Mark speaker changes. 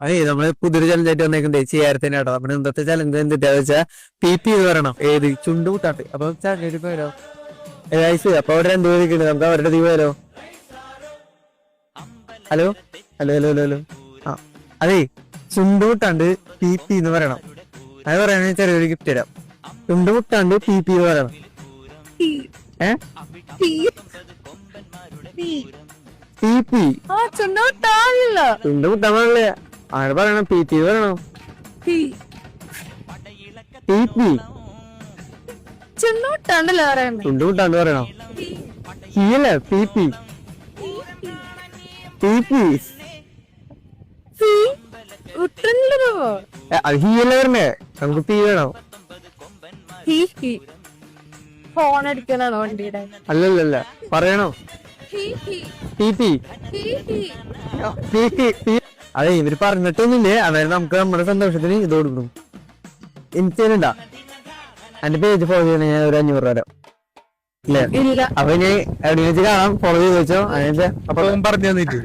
Speaker 1: അതെ നമ്മള് പുതിയൊരു ചലഞ്ചായിട്ട് വന്നേക്കുന്നത് ചെയ്യാരത്തിന് കേട്ടോ. നമ്മുടെ ഇന്നത്തെ ചലഞ്ച് എന്താ വെച്ചാൽ PP എന്ന് പറയണം. ഏത് ചുണ്ടുകൂട്ടാട്ട്. അപ്പൊ ചാടിയിട്ട് പോയാലോ ഏകദേശം. അപ്പൊ അവിടെ രണ്ടുപേര് നിൽക്കുന്നുണ്ട്, നമുക്ക് അവരുടെ തീ പോയാലോ. Hello hello hello hello hello. ആ അതെ, ചുണ്ടുകൂട്ടാണ്ട് PP എന്ന് പറയണം. അത് പറയാണെങ്കിൽ ചെറിയൊരു ഗിഫ്റ്റ് തരാം. ചുണ്ടുകൂട്ടാണ്ട് PP എന്ന് പറയണം. ഏ PP ചുണ്ടുകൂട്ടാൻ പാടില്ല. ആര് പറയണം? PP പറയണം. PP ചുണ്ടുകൂട്ടാണ്ട് പറയണം. അല്ലേ PP PP അത് ഹീയല്ലേ പറഞ്ഞേ. നമുക്ക് പി വേണം.
Speaker 2: ഫോൺ അടിക്കണോ വണ്ടിയുടെ?
Speaker 1: അല്ലല്ല പറയണോ? PP അതെ, ഇവര് പറഞ്ഞിട്ടൊന്നുമില്ലേ. അതായത് നമുക്ക് നമ്മുടെ സന്തോഷത്തിന് ഇത് കൊടുക്കണം. ഇൻസ്റ്റയിലുണ്ടാ എന്റെ പേജ് ഫോളോ ചെയ്യണ ഞാൻ ഒരു 500 തരാം. അല്ലേ? അപ്പൊ ഇനി എവിടെ വെച്ച് കാണാം. ഫോളോ ചെയ്ത് വെച്ചോ. അതിന്റെ അപ്പൊ
Speaker 3: പറഞ്ഞു തന്നിട്ട്